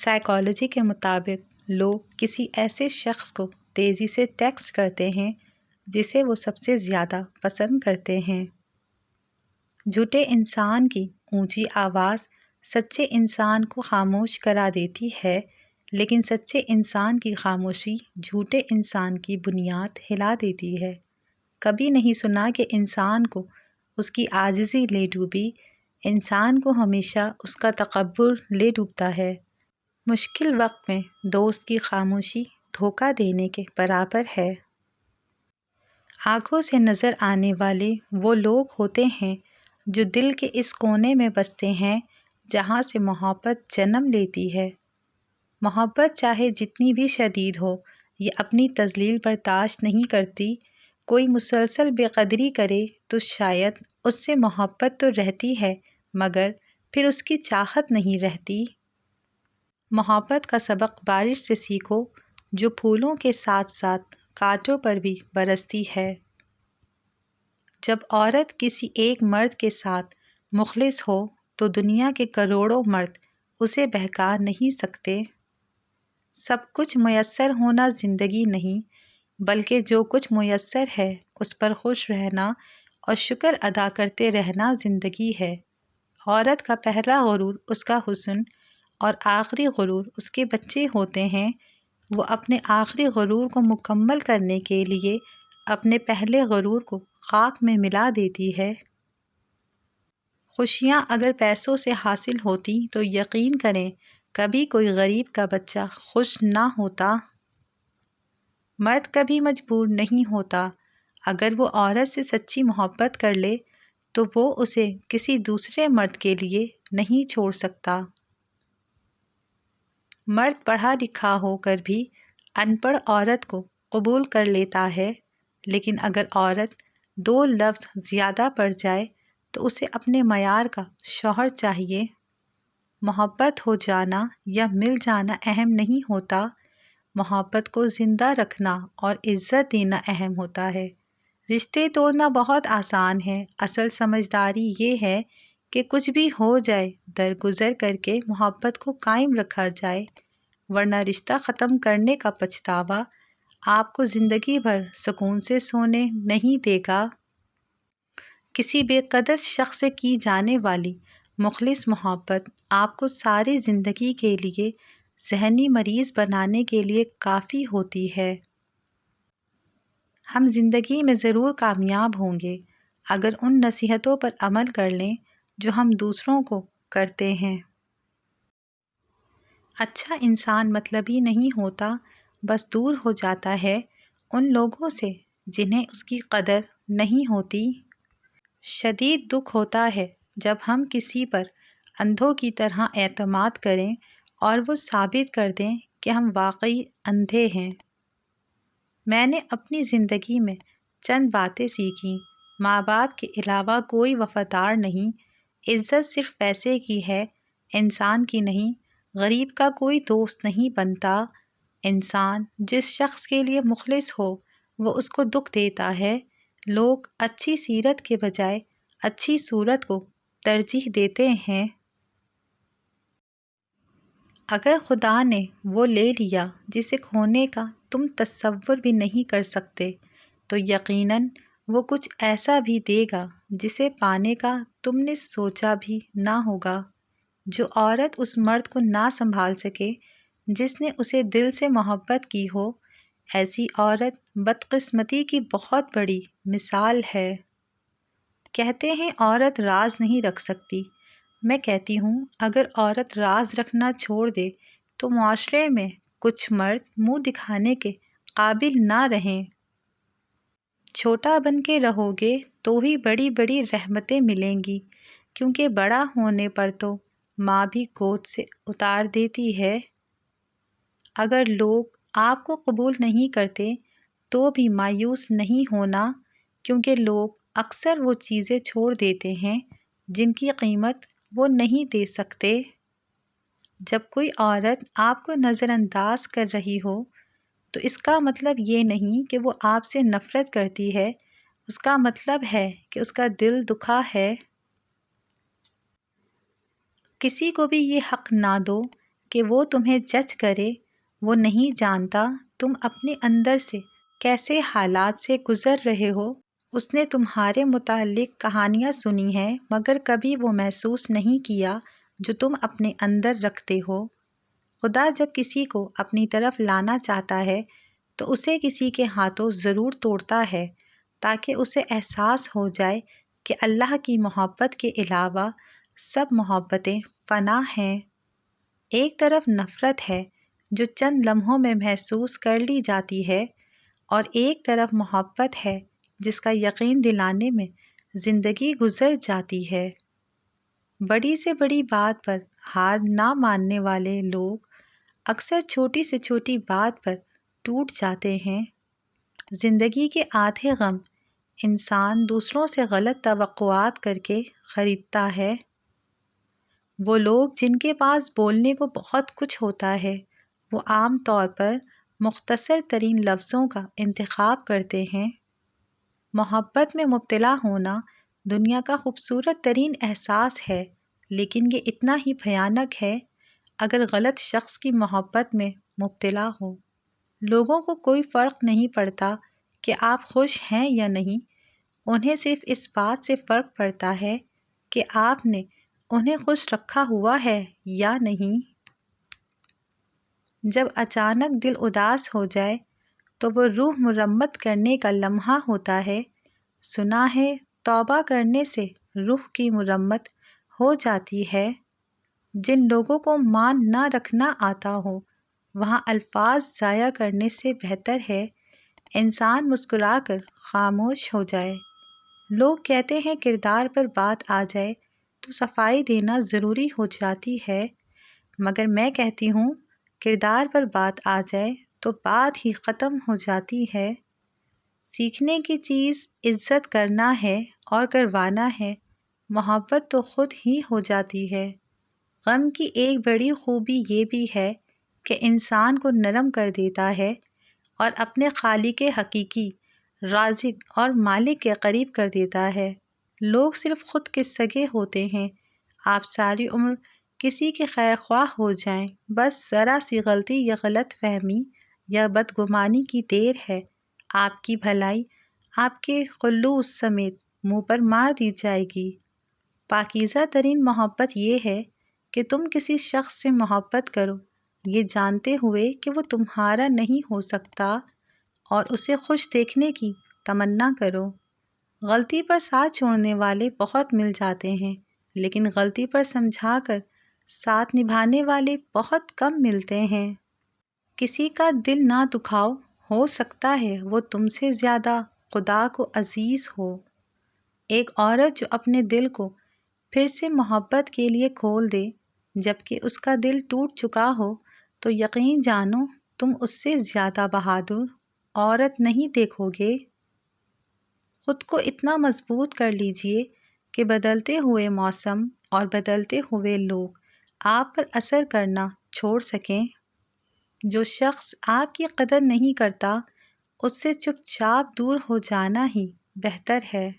Psychology کے مطابق لوگ کسی ایسے شخص کو تیزی سے ٹیکسٹ کرتے ہیں جسے وہ سب سے زیادہ پسند کرتے ہیں۔ جھوٹے انسان کی اونچی آواز سچے انسان کو خاموش کرا دیتی ہے، لیکن سچے انسان کی خاموشی جھوٹے انسان کی بنیاد ہلا دیتی ہے۔ کبھی نہیں سنا کہ انسان کو اس کی عاجزی لے ڈوبی، انسان کو ہمیشہ اس کا تکبر لے ڈوبتا ہے۔ مشکل وقت میں دوست کی خاموشی دھوکہ دینے کے برابر ہے۔ آنکھوں سے نظر آنے والے وہ لوگ ہوتے ہیں جو دل کے اس کونے میں بستے ہیں جہاں سے محبت جنم لیتی ہے۔ محبت چاہے جتنی بھی شدید ہو، یہ اپنی تذلیل برداشت نہیں کرتی۔ کوئی مسلسل بے قدری کرے تو شاید اس سے محبت تو رہتی ہے، مگر پھر اس کی چاہت نہیں رہتی۔ محبت کا سبق بارش سے سیکھو، جو پھولوں کے ساتھ ساتھ کانٹوں پر بھی برستی ہے۔ جب عورت کسی ایک مرد کے ساتھ مخلص ہو تو دنیا کے کروڑوں مرد اسے بہکا نہیں سکتے۔ سب کچھ میسر ہونا زندگی نہیں، بلکہ جو کچھ میسر ہے اس پر خوش رہنا اور شکر ادا کرتے رہنا زندگی ہے۔ عورت کا پہلا غرور اس کا حسن اور آخری غرور اس کے بچے ہوتے ہیں۔ وہ اپنے آخری غرور کو مکمل کرنے کے لیے اپنے پہلے غرور کو خاک میں ملا دیتی ہے۔ خوشیاں اگر پیسوں سے حاصل ہوتی تو یقین کریں کبھی کوئی غریب کا بچہ خوش نہ ہوتا۔ مرد کبھی مجبور نہیں ہوتا۔ اگر وہ عورت سے سچی محبت کر لے تو وہ اسے کسی دوسرے مرد کے لیے نہیں چھوڑ سکتا۔ مرد پڑھا لکھا ہو کر بھی ان پڑھ عورت کو قبول کر لیتا ہے، لیکن اگر عورت 2 لفظ زیادہ پڑھ جائے تو اسے اپنے معیار کا شوہر چاہیے۔ محبت ہو جانا یا مل جانا اہم نہیں ہوتا، محبت کو زندہ رکھنا اور عزت دینا اہم ہوتا ہے۔ رشتے توڑنا بہت آسان ہے، اصل سمجھداری یہ ہے کہ کچھ بھی ہو جائے درگزر کر کے محبت کو قائم رکھا جائے، ورنہ رشتہ ختم کرنے کا پچھتاوا آپ کو زندگی بھر سکون سے سونے نہیں دے گا۔ کسی بے قدر شخص سے کی جانے والی مخلص محبت آپ کو ساری زندگی کے لیے ذہنی مریض بنانے کے لیے کافی ہوتی ہے۔ ہم زندگی میں ضرور کامیاب ہوں گے اگر ان نصیحتوں پر عمل کر لیں جو ہم دوسروں کو کرتے ہیں۔ اچھا انسان مطلبی نہیں ہوتا، بس دور ہو جاتا ہے ان لوگوں سے جنہیں اس کی قدر نہیں ہوتی۔ شدید دکھ ہوتا ہے جب ہم کسی پر اندھوں کی طرح اعتماد کریں اور وہ ثابت کر دیں کہ ہم واقعی اندھے ہیں۔ میں نے اپنی زندگی میں چند باتیں سیکھیں۔ ماں باپ کے علاوہ کوئی وفادار نہیں، عزت صرف پیسے کی ہے، انسان کی نہیں۔ غریب کا کوئی دوست نہیں بنتا۔ انسان جس شخص کے لیے مخلص ہو وہ اس کو دکھ دیتا ہے۔ لوگ اچھی سیرت کے بجائے اچھی صورت کو ترجیح دیتے ہیں۔ اگر خدا نے وہ لے لیا جسے کھونے کا تم تصور بھی نہیں کر سکتے، تو یقیناً وہ کچھ ایسا بھی دے گا جسے پانے کا تم نے سوچا بھی نہ ہوگا۔ جو عورت اس مرد کو نہ سنبھال سکے جس نے اسے دل سے محبت کی ہو، ایسی عورت بدقسمتی کی بہت بڑی مثال ہے۔ کہتے ہیں عورت راز نہیں رکھ سکتی، میں کہتی ہوں اگر عورت راز رکھنا چھوڑ دے تو معاشرے میں کچھ مرد منہ دکھانے کے قابل نہ رہیں۔ چھوٹا بن کے رہو گے تو ہی بڑی بڑی رحمتیں ملیں گی، کیونکہ بڑا ہونے پر تو ماں بھی گود سے اتار دیتی ہے۔ اگر لوگ آپ کو قبول نہیں کرتے تو بھی مایوس نہیں ہونا، کیونکہ لوگ اکثر وہ چیزیں چھوڑ دیتے ہیں جن کی قیمت وہ نہیں دے سکتے۔ جب کوئی عورت آپ کو نظر انداز کر رہی ہو تو اس کا مطلب یہ نہیں کہ وہ آپ سے نفرت کرتی ہے، اس کا مطلب ہے کہ اس کا دل دکھا ہے۔ کسی کو بھی یہ حق نہ دو کہ وہ تمہیں جج کرے، وہ نہیں جانتا تم اپنے اندر سے کیسے حالات سے گزر رہے ہو۔ اس نے تمہارے متعلق کہانیاں سنی ہیں مگر کبھی وہ محسوس نہیں کیا جو تم اپنے اندر رکھتے ہو۔ خدا جب کسی کو اپنی طرف لانا چاہتا ہے تو اسے کسی کے ہاتھوں ضرور توڑتا ہے تاکہ اسے احساس ہو جائے کہ اللہ کی محبت کے علاوہ سب محبتیں فنا ہیں۔ ایک طرف نفرت ہے جو چند لمحوں میں محسوس کر لی جاتی ہے، اور ایک طرف محبت ہے جس کا یقین دلانے میں زندگی گزر جاتی ہے۔ بڑی سے بڑی بات پر ہار نہ ماننے والے لوگ اکثر چھوٹی سے چھوٹی بات پر ٹوٹ جاتے ہیں۔ زندگی کے آدھے غم انسان دوسروں سے غلط توقعات کر کے خریدتا ہے۔ وہ لوگ جن کے پاس بولنے کو بہت کچھ ہوتا ہے وہ عام طور پر مختصر ترین لفظوں کا انتخاب کرتے ہیں۔ محبت میں مبتلا ہونا دنیا کا خوبصورت ترین احساس ہے، لیکن یہ اتنا ہی بھیانک ہے اگر غلط شخص کی محبت میں مبتلا ہو۔ لوگوں کو کوئی فرق نہیں پڑتا کہ آپ خوش ہیں یا نہیں، انہیں صرف اس بات سے فرق پڑتا ہے کہ آپ نے انہیں خوش رکھا ہوا ہے یا نہیں۔ جب اچانک دل اداس ہو جائے تو وہ روح مرمت کرنے کا لمحہ ہوتا ہے۔ سنا ہے توبہ کرنے سے روح کی مرمت ہو جاتی ہے۔ جن لوگوں کو مان نہ رکھنا آتا ہو وہاں الفاظ ضائع کرنے سے بہتر ہے انسان مسکرا کر خاموش ہو جائے۔ لوگ کہتے ہیں کردار پر بات آ جائے تو صفائی دینا ضروری ہو جاتی ہے، مگر میں کہتی ہوں کردار پر بات آ جائے تو بات ہی ختم ہو جاتی ہے۔ سیکھنے کی چیز عزت کرنا ہے اور کروانا ہے، محبت تو خود ہی ہو جاتی ہے۔ غم کی ایک بڑی خوبی یہ بھی ہے کہ انسان کو نرم کر دیتا ہے اور اپنے خالق حقیقی، رازق اور مالک کے قریب کر دیتا ہے۔ لوگ صرف خود کے سگے ہوتے ہیں، آپ ساری عمر کسی کے خیر خواہ ہو جائیں، بس ذرا سی غلطی یا غلط فہمی یا بدگمانی کی دیر ہے، آپ کی بھلائی آپ کے خلوص سمیت منہ پر مار دی جائے گی۔ پاکیزہ ترین محبت یہ ہے کہ تم کسی شخص سے محبت کرو یہ جانتے ہوئے کہ وہ تمہارا نہیں ہو سکتا اور اسے خوش دیکھنے کی تمنا کرو۔ غلطی پر ساتھ چھوڑنے والے بہت مل جاتے ہیں، لیکن غلطی پر سمجھا کر ساتھ نبھانے والے بہت کم ملتے ہیں۔ کسی کا دل نہ دکھاؤ، ہو سکتا ہے وہ تم سے زیادہ خدا کو عزیز ہو۔ ایک عورت جو اپنے دل کو پھر سے محبت کے لیے کھول دے جبکہ اس کا دل ٹوٹ چکا ہو تو یقین جانو تم اس سے زیادہ بہادر عورت نہیں دیکھو گے۔ خود کو اتنا مضبوط کر لیجئے کہ بدلتے ہوئے موسم اور بدلتے ہوئے لوگ آپ پر اثر کرنا چھوڑ سکیں۔ جو شخص آپ کی قدر نہیں کرتا اس سے چپ چاپ دور ہو جانا ہی بہتر ہے۔